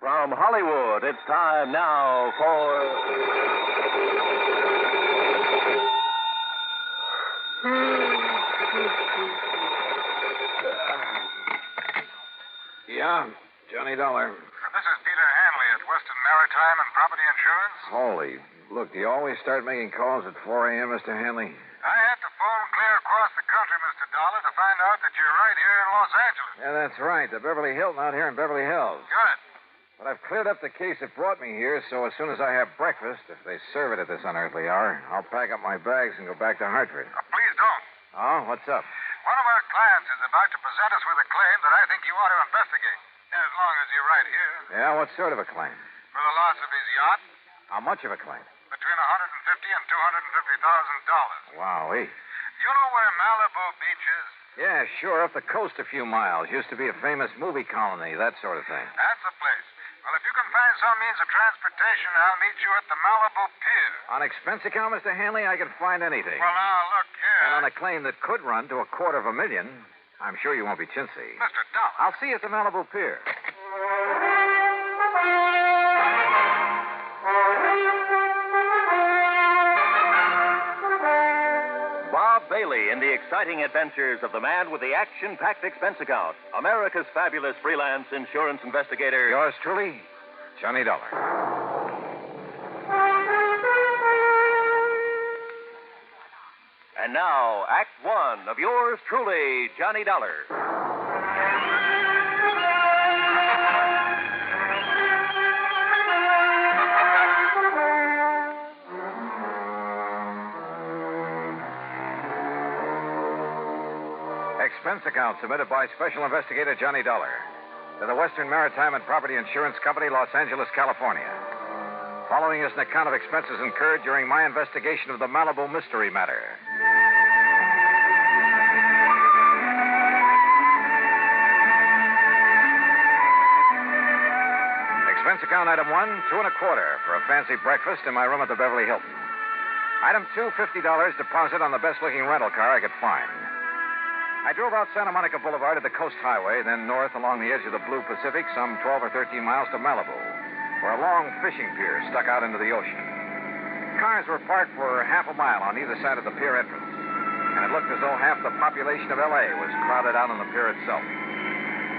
From Hollywood, it's time now for... Yeah, Johnny Dollar. This is Peter Hanley at Western Maritime and Property Insurance. Holy, look, do you always start making calls at 4 a.m., Mr. Hanley? I had to phone clear across the country, Mr. Dollar, to find out that you're right here in Los Angeles. Yeah, that's right. The Beverly Hilton out here in Beverly Hills. Good. But I've cleared up the case that brought me here, so as soon as I have breakfast, if they serve it at this unearthly hour, I'll pack up my bags and go back to Hartford. Please don't. Oh, what's up? One of our clients is about to present us with a claim that I think you ought to investigate, as long as you're right here. Yeah, what sort of a claim? For the loss of his yacht, How much of a claim? between $150,000 and $250,000. Wowee. You know where Malibu Beach is? Yeah, sure, up the coast a few miles. Used to be a famous movie colony, that sort of thing. That's the place. Well, if you can find some means of transportation, I'll meet you at the Malibu Pier. On expense account, Mr. Hanley, I can find anything. Well, now, look here. And on a claim that could run to $250,000, I'm sure you won't be chintzy. Mr. Dollar. I'll see you at the Malibu Pier. Bob Bailey in the exciting adventures of the man with the action-packed expense account, America's fabulous freelance insurance investigator. Yours truly, Johnny Dollar. And now, Act One of yours truly, Johnny Dollar. Expense account submitted by Special Investigator Johnny Dollar to the Western Maritime and Property Insurance Company, Los Angeles, California. Following is an account of expenses incurred during my investigation of the Malibu mystery matter. Expense account item 1, $2.25 for a fancy breakfast in my room at the Beverly Hilton. Item 2, $50 deposit on the best-looking rental car I could find. I drove out Santa Monica Boulevard to the Coast Highway, then north along the edge of the Blue Pacific, some 12 or 13 miles to Malibu, where a long fishing pier stuck out into the ocean. Cars were parked for half a mile on either side of the pier entrance, and it looked as though half the population of L.A. was crowded out on the pier itself.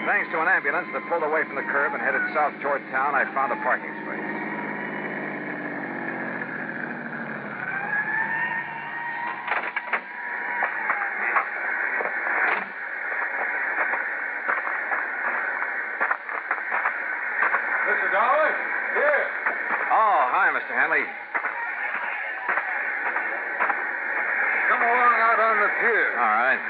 Thanks to an ambulance that pulled away from the curb and headed south toward town, I found a parking space. Mr. Dollar? Here. Oh, hi, Mr. Hanley. Come along out on the pier. All right.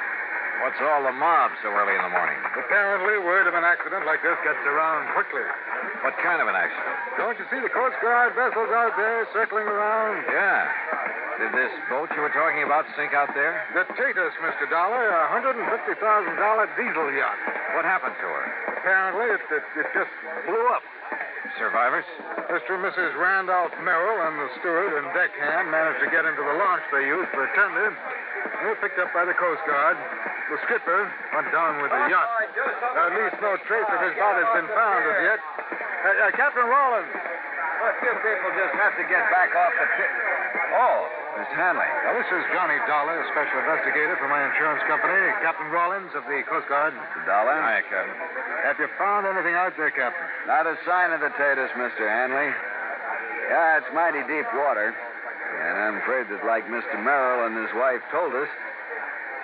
What's all the mob so early in the morning? Apparently, word of an accident like this gets around quickly. What kind of an accident? Don't you see the Coast Guard vessels out there circling around? Yeah. Did this boat you were talking about sink out there? The Tatus, Mr. Dollar, a $150,000 diesel yacht. What happened to her? Apparently, it just blew up. Survivors? Mr. and Mrs. Randolph Merrill and the steward and deckhand managed to get into the launch they used for tender. They were picked up by the Coast Guard. The skipper went down with the yacht. At least no trace of his body has been found as yet. Captain Rollins. A few people just have to get back off the pier. Oh, Miss Hanley. Now, this is Johnny Dollar, special investigator for my insurance company. Captain Rollins of the Coast Guard. Mr. Dollar? Hi, Captain. Have you found anything out there, Captain? Not a sign of the Tatus, Mr. Hanley. Yeah, it's mighty deep water. And I'm afraid that, like Mr. Merrill and his wife told us,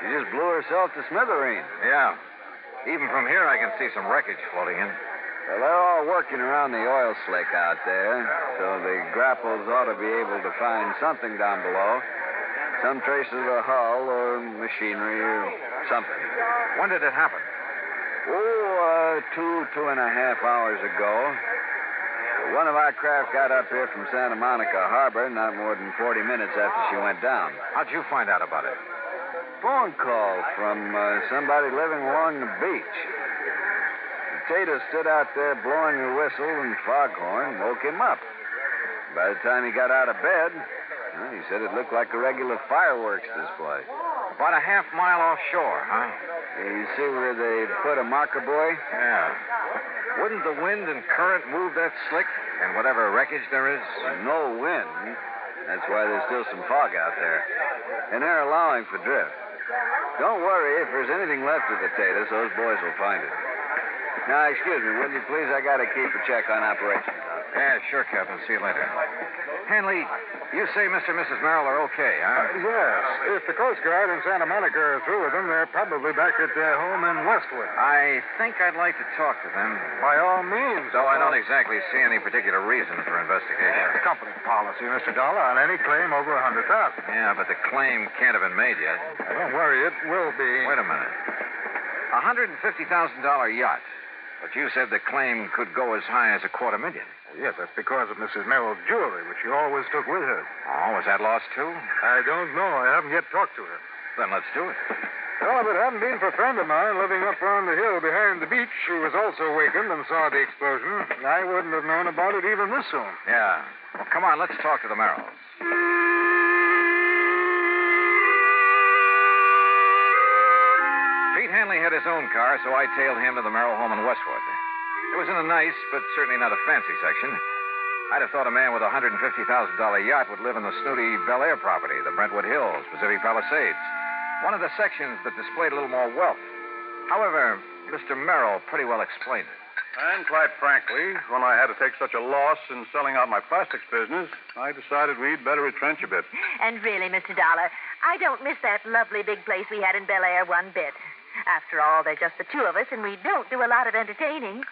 she just blew herself to smithereens. Yeah. Even from here, I can see some wreckage floating in. Well, they're all working around the oil slick out there, so the grapples ought to be able to find something down below. Some traces of a hull or machinery or something. When did it happen? Oh, 2.5 hours ago. One of our craft got up here from Santa Monica Harbor not more than 40 minutes after she went down. How'd you find out about it? Phone call from somebody living along the beach. Tatus stood out there blowing a whistle and foghorn, woke him up. By the time he got out of bed, well, he said it looked like a regular fireworks display. About a half mile offshore, huh? You see where they put a marker buoy? Yeah. Wouldn't the wind and current move that slick and whatever wreckage there is? No wind. That's why there's still some fog out there. And they're allowing for drift. Don't worry. If there's anything left of the Tatus, those boys will find it. Now, excuse me, will you please? I got to keep a check on operations out there. Yeah, sure, Captain. See you later. Hanley, you say Mr. and Mrs. Merrill are okay, huh? Yes. If the Coast Guard in Santa Monica are through with them, they're probably back at their home in Westwood. I think I'd like to talk to them. By all means. Though I don't exactly see any particular reason for investigation. It's company policy, Mr. Dollar, on any claim over $100,000. Yeah, but the claim can't have been made yet. Don't worry, it will be. Wait a minute. $150,000 yacht. But you said the claim could go as high as $250,000. Yes, that's because of Mrs. Merrill's jewelry, which she always took with her. Oh, was that lost too? I don't know. I haven't yet talked to her. Then let's do it. Well, if it hadn't been for a friend of mine living up on the hill behind the beach who was also wakened and saw the explosion, I wouldn't have known about it even this soon. Yeah. Well, come on, let's talk to the Merrills. Pete Hanley had his own car, so I tailed him to the Merrill home in Westwood. It was in a nice, but certainly not a fancy section. I'd have thought a man with a $150,000 yacht would live in the snooty Bel Air property, the Brentwood Hills, Pacific Palisades. One of the sections that displayed a little more wealth. However, Mr. Merrill pretty well explained it. And quite frankly, when I had to take such a loss in selling out my plastics business, I decided we'd better retrench a bit. And really, Mr. Dollar, I don't miss that lovely big place we had in Bel Air one bit. After all, they're just the two of us, and we don't do a lot of entertaining.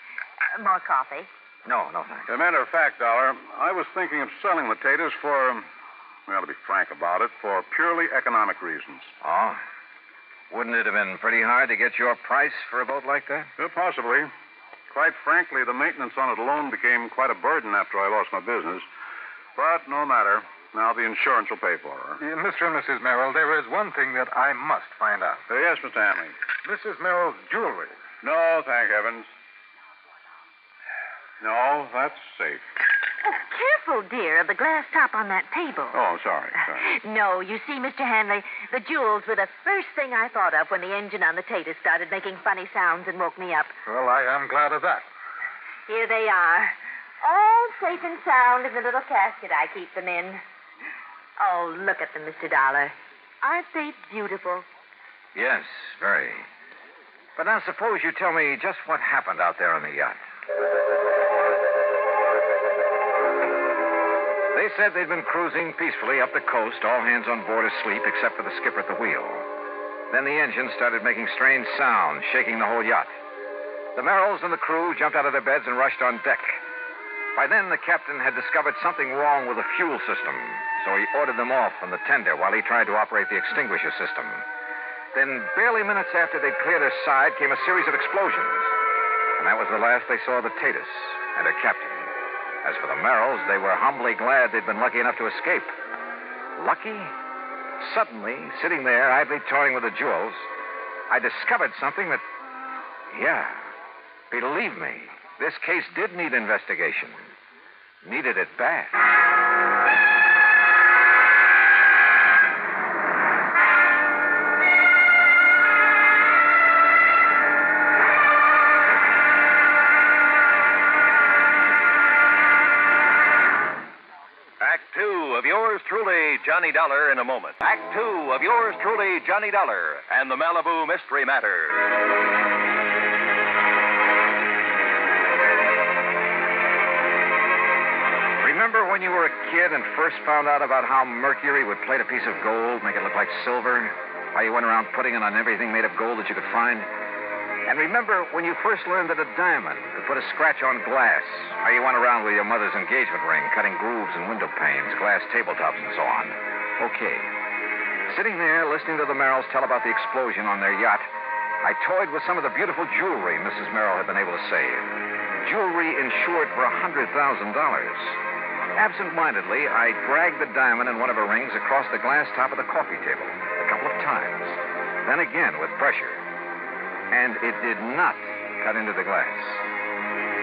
More coffee? No, thanks. As a matter of fact, Dollar, I was thinking of selling the taters for, well, to be frank about it, for purely economic reasons. Oh? Wouldn't it have been pretty hard to get your price for a boat like that? Possibly. Quite frankly, the maintenance on it alone became quite a burden after I lost my business. But no matter. Now the insurance will pay for her. Mr. and Mrs. Merrill, there is one thing that I must find out. Yes, Mr. Hanley. Mrs. Merrill's jewelry. No, thank heavens. No, that's safe. Oh, careful, dear, of the glass top on that table. Oh, sorry. No, you see, Mr. Hanley, the jewels were the first thing I thought of when the engine on the Tatus started making funny sounds and woke me up. Well, I am glad of that. Here they are, all safe and sound in the little casket I keep them in. Oh, look at them, Mr. Dollar. Aren't they beautiful? Yes, very. But now suppose you tell me just what happened out there on the yacht. They said they'd been cruising peacefully up the coast, all hands on board asleep except for the skipper at the wheel. Then the engine started making strange sounds, shaking the whole yacht. The Merrills and the crew jumped out of their beds and rushed on deck. By then, the captain had discovered something wrong with the fuel system, so he ordered them off from the tender while he tried to operate the extinguisher system. Then, barely minutes after they'd cleared her side, came a series of explosions. And that was the last they saw of the Tatus and her captain. As for the Merrills, they were humbly glad they'd been lucky enough to escape. Lucky? Suddenly, sitting there, idly toying with the jewels, I discovered something that... Yeah, believe me, this case did need investigation. Needed it bad. Act two of yours truly, Johnny Dollar, in a moment. Act two of yours truly, Johnny Dollar, and the Malibu Mystery Matter. Remember when you were a kid and first found out about how mercury would plate a piece of gold, make it look like silver? How you went around putting it on everything made of gold that you could find? And remember when you first learned that a diamond could put a scratch on glass? How you went around with your mother's engagement ring, cutting grooves in window panes, glass tabletops, and so on? Okay. Sitting there, listening to the Merrills tell about the explosion on their yacht, I toyed with some of the beautiful jewelry Mrs. Merrill had been able to save. Jewelry insured for $100,000. Absent-mindedly, I dragged the diamond in one of her rings across the glass top of the coffee table a couple of times. Then again with pressure. And it did not cut into the glass.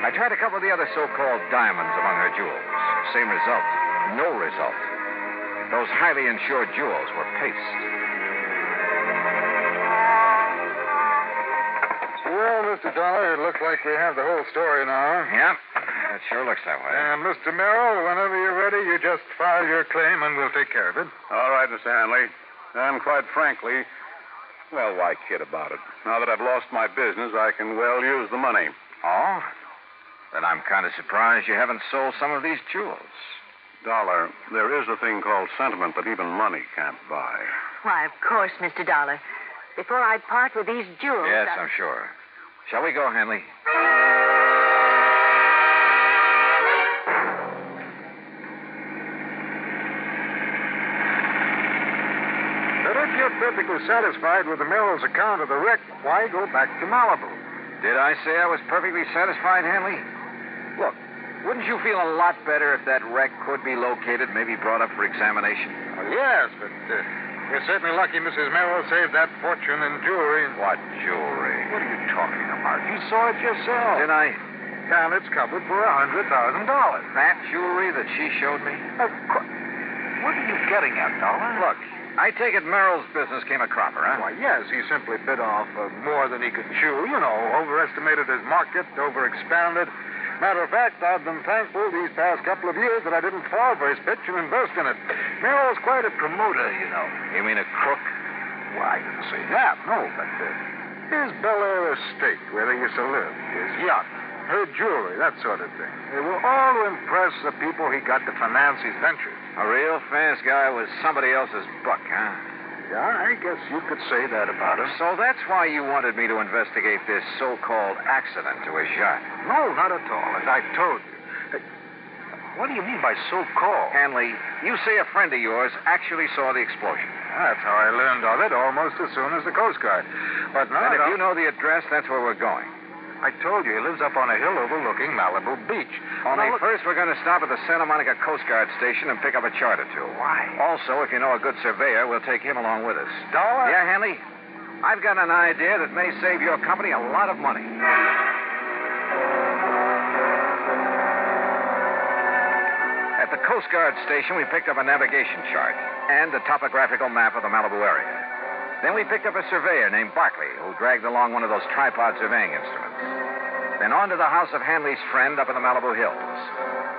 I tried a couple of the other so-called diamonds among her jewels. Same result. No result. Those highly insured jewels were paste. Well, Mr. Dollar, it looks like we have the whole story now. Yeah, it sure looks that way. And, Mr. Merrill, whenever you're ready, you just file your claim and we'll take care of it. All right, Mr. Hanley. And quite frankly, well, why kid about it? Now that I've lost my business, I can well use the money. Oh? Then I'm kind of surprised you haven't sold some of these jewels. Dollar, there is a thing called sentiment that even money can't buy. Why, of course, Mr. Dollar. Before I part with these jewels... Yes, I'm sure. Shall we go, Hanley? But if you're perfectly satisfied with the Merrill's account of the wreck, why go back to Malibu? Did I say I was perfectly satisfied, Hanley? Look, wouldn't you feel a lot better if that wreck could be located, maybe brought up for examination? Well, yes, but you're certainly lucky Mrs. Merrill saved that fortune in jewelry. What jewelry? What are you talking about? You saw it yourself. Did I? And it's covered for $100,000. That jewelry that she showed me? Of course. What are you getting at, Dollar? Look, I take it Merrill's business came a cropper, huh? Why, yes, he simply bit off more than he could chew. You know, overestimated his market, overexpanded. Matter of fact, I've been thankful these past couple of years that I didn't fall for his pitch and invest in it. Merrill's quite a promoter, you know. You mean a crook? Well, I didn't say that, no, but his Bel Air estate, where they used to live, his yacht, her jewelry, that sort of thing. They were all to impress the people he got to finance his ventures. A real fast guy was somebody else's buck, huh? Yeah, I guess you could say that about him. So that's why you wanted me to investigate this so-called accident to his yacht. No, not at all, as I told you. Hey, what do you mean by so-called? Hanley, you say a friend of yours actually saw the explosion. That's how I learned of it almost as soon as the Coast Guard. But now... And if you know the address, that's where we're going. I told you, he lives up on a hill overlooking Malibu Beach. Only first we're going to stop at the Santa Monica Coast Guard station and pick up a chart or two. Why? Also, if you know a good surveyor, we'll take him along with us. Dollar? Yeah, Hanley? I've got an idea that may save your company a lot of money. At the Coast Guard station, we picked up a navigation chart and a topographical map of the Malibu area. Then we picked up a surveyor named Barkley, who dragged along one of those tripod surveying instruments. Then on to the house of Hanley's friend up in the Malibu Hills.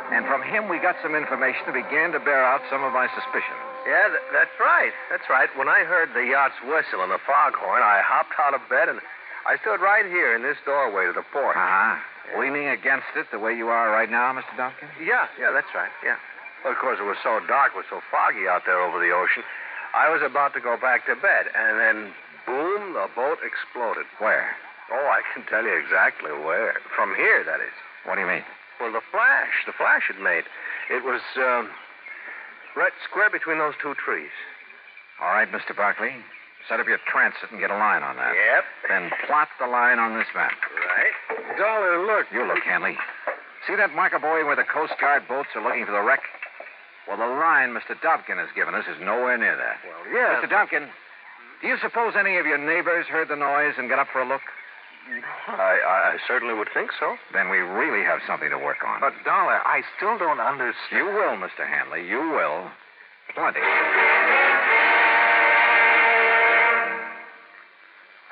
And from him, we got some information that began to bear out some of my suspicions. Yeah, that's right. That's right. When I heard the yacht's whistle and the foghorn, I hopped out of bed and I stood right here in this doorway to the porch. Uh-huh. Leaning against it the way you are right now, Mr. Duncan? Yeah, that's right. Yeah. Well, of course, it was so dark, it was so foggy out there over the ocean. I was about to go back to bed, and then, boom, the boat exploded. Where? Oh, I can tell you exactly where. From here, that is. What do you mean? Well, the flash it made. It was, right square between those two trees. All right, Mr. Barkley. Set up your transit and get a line on that. Yep. Then plot the line on this map. Right. Dollar, look. You look, Hanley. See that marker buoy where the Coast Guard boats are looking for the wreck? Well, the line Mr. Dobkin has given us is nowhere near that. Well, yes. Mr. Dobkin, do you suppose any of your neighbors heard the noise and got up for a look? I certainly would think so. Then we really have something to work on. But, Dollar, I still don't understand. You will, Mr. Hanley. You will. Plenty.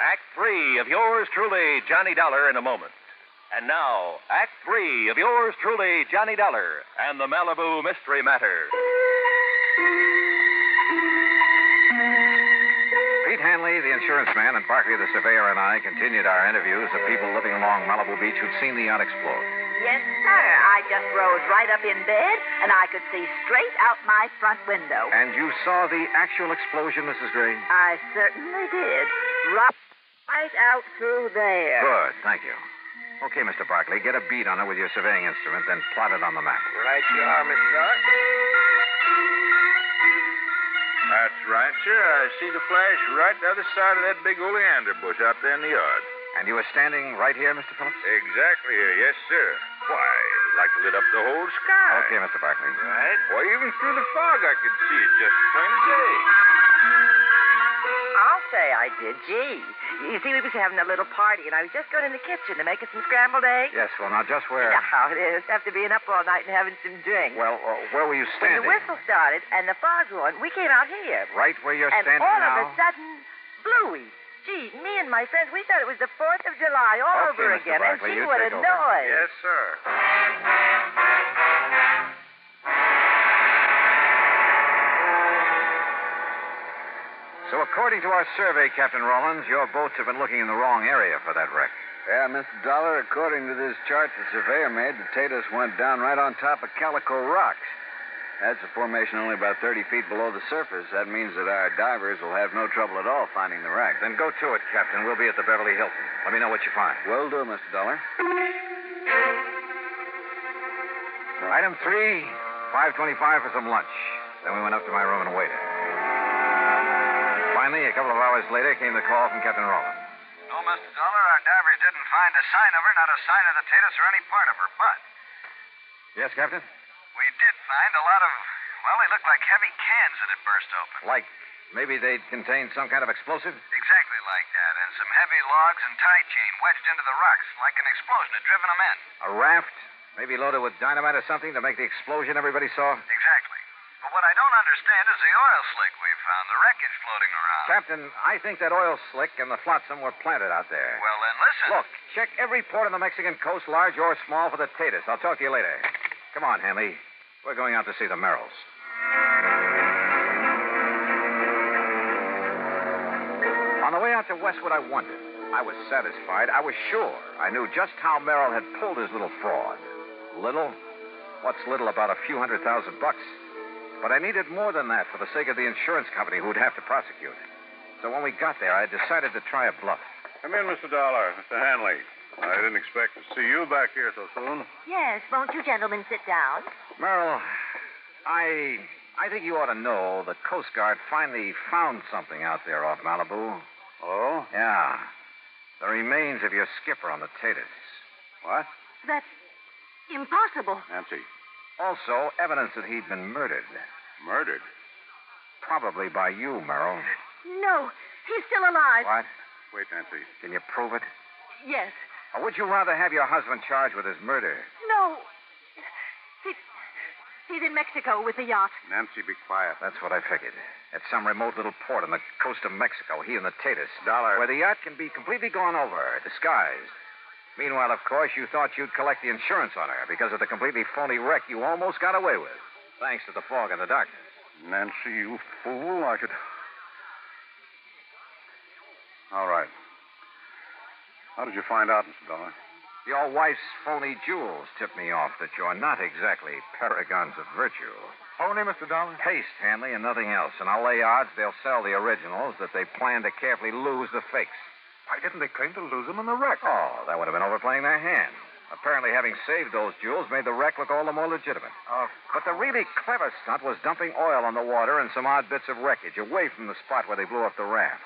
Act 3 of yours truly, Johnny Dollar, in a moment. And now, Act 3 of yours truly, Johnny Dollar, and the Malibu Mystery Matter. Pete Hanley, the insurance man, and Barkley, the surveyor, and I continued our interviews of people living along Malibu Beach who'd seen the yacht explode. Yes, sir. I just rose right up in bed, and I could see straight out my front window. And you saw the actual explosion, Mrs. Gray? I certainly did. Right out through there. Good, thank you. Okay, Mr. Barkley, get a beat on it with your surveying instrument, then plot it on the map. Right you are, Mr. Doc. That's right, sir. I see the flash right the other side of that big oleander bush out there in the yard. And you were standing right here, Mr. Phillips? Exactly here, yes, sir. Why, like it lit up the whole sky. Okay, Mr. Barkley. Right? Why, even through the fog I could see it just as plain as day. I'll say I did. Gee. You see, we was having a little party, and I was just going in the kitchen to make us some scrambled eggs. Yes, well, now, just where... You know how it is, after being up all night and having some drink. Well, where were you When standing? the whistle started and the foghorn, we came out here. Right where you're and standing all now? of a sudden, bluey. Gee, me and my friends, we thought it was the 4th of July all Okay, over Mr. again. And Barkley, see you what a take over. noise. Yes, sir. So, according to our survey, Captain Rollins, your boats have been looking in the wrong area for that wreck. Yeah, Mr. Dollar, according to this chart the surveyor made, the Tatus went down right on top of Calico Rocks. That's a formation only about 30 feet below the surface. That means that our divers will have no trouble at all finding the wreck. Then go to it, Captain. We'll be at the Beverly Hilton. Let me know what you find. Will do, Mr. Dollar. Item 3, $5.25 for some lunch. Then we went up to my room and waited. Finally, a couple of hours later, came the call from Captain Rollins. No, Mr. Dollar, our divers didn't find a sign of her, not a sign of the Tatus or any part of her, but Yes, Captain? we did find a lot of, well, they looked like heavy cans that had burst open. Like maybe they'd contained some kind of explosive? Exactly like that, and some heavy logs and tie chain wedged into the rocks, like an explosion had driven them in. A raft? Maybe loaded with dynamite or something to make the explosion everybody saw? Exactly. But what I don't understand is the oil slick we found, the wreckage floating around. Captain, I think that oil slick and the flotsam were planted out there. Well, then listen. Look, check every port on the Mexican coast, large or small, for the Tatus. I'll talk to you later. Come on, Hanley. We're going out to see the Merrills. On the way out to Westwood, I wondered. I was satisfied. I was sure. I knew just how Merrill had pulled his little fraud. Little? What's little about a few $100,000? But I needed more than that for the sake of the insurance company who'd have to prosecute. So when we got there, I decided to try a bluff. Come in, Mr. Dollar. Mr. Hanley. I didn't expect to see you back here so soon. Yes, won't you gentlemen sit down? Merrill, I think you ought to know the Coast Guard finally found something out there off Malibu. Oh? Yeah. The remains of your skipper on the Tatus. What? That's impossible. Nancy. Also, evidence that he'd been murdered. Murdered? Probably by you, Merrill. No, he's still alive. What? Wait, Nancy. Can you prove it? Yes. Or would you rather have your husband charged with his murder? No. He's in Mexico with the yacht. Nancy, be quiet. That's what I figured. At some remote little port on the coast of Mexico, he and the Tatus. Dollar. Where the yacht can be completely gone over, disguised. Meanwhile, of course, you thought you'd collect the insurance on her because of the completely phony wreck you almost got away with, thanks to the fog and the darkness. Nancy, you fool. I could. All right. How did you find out, Mr. Dollar? Your wife's phony jewels tipped me off that you're not exactly paragons of virtue. Phony, Mr. Dollar? Paste, Hanley, and nothing else. And I'll lay odds they'll sell the originals, that they plan to carefully lose the fakes. Why didn't they claim to lose them in the wreck? Oh, that would have been overplaying their hand. Apparently, having saved those jewels made the wreck look all the more legitimate. But the really clever stunt was dumping oil on the water and some odd bits of wreckage away from the spot where they blew up the raft.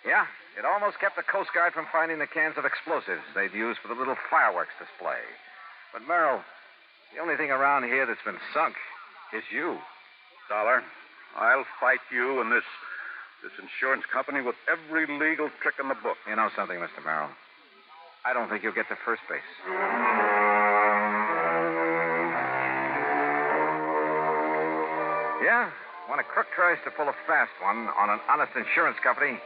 Yeah, it almost kept the Coast Guard from finding the cans of explosives they'd used for the little fireworks display. But, Merrill, the only thing around here that's been sunk is you. Dollar, I'll fight you and this insurance company with every legal trick in the book. You know something, Mr. Merrill? I don't think you'll get to first base. Yeah? When a crook tries to pull a fast one on an honest insurance company,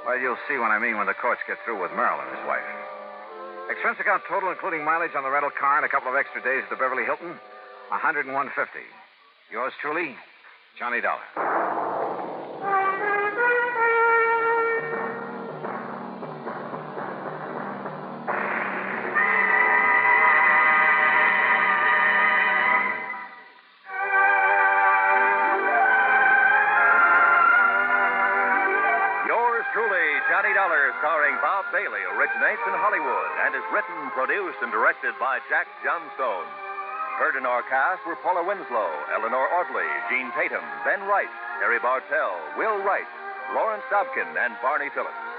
well, you'll see what I mean when the courts get through with Merrill and his wife. Expense account total, including mileage on the rental car and a couple of extra days at the Beverly Hilton, $101.50. Yours truly, Johnny Dollar. Johnny Dollar, starring Bob Bailey, originates in Hollywood and is written, produced, and directed by Jack Johnstone. Heard in our cast were Paula Winslow, Eleanor Audley, Gene Tatum, Ben Wright, Harry Bartell, Will Wright, Lawrence Dobkin, and Barney Phillips.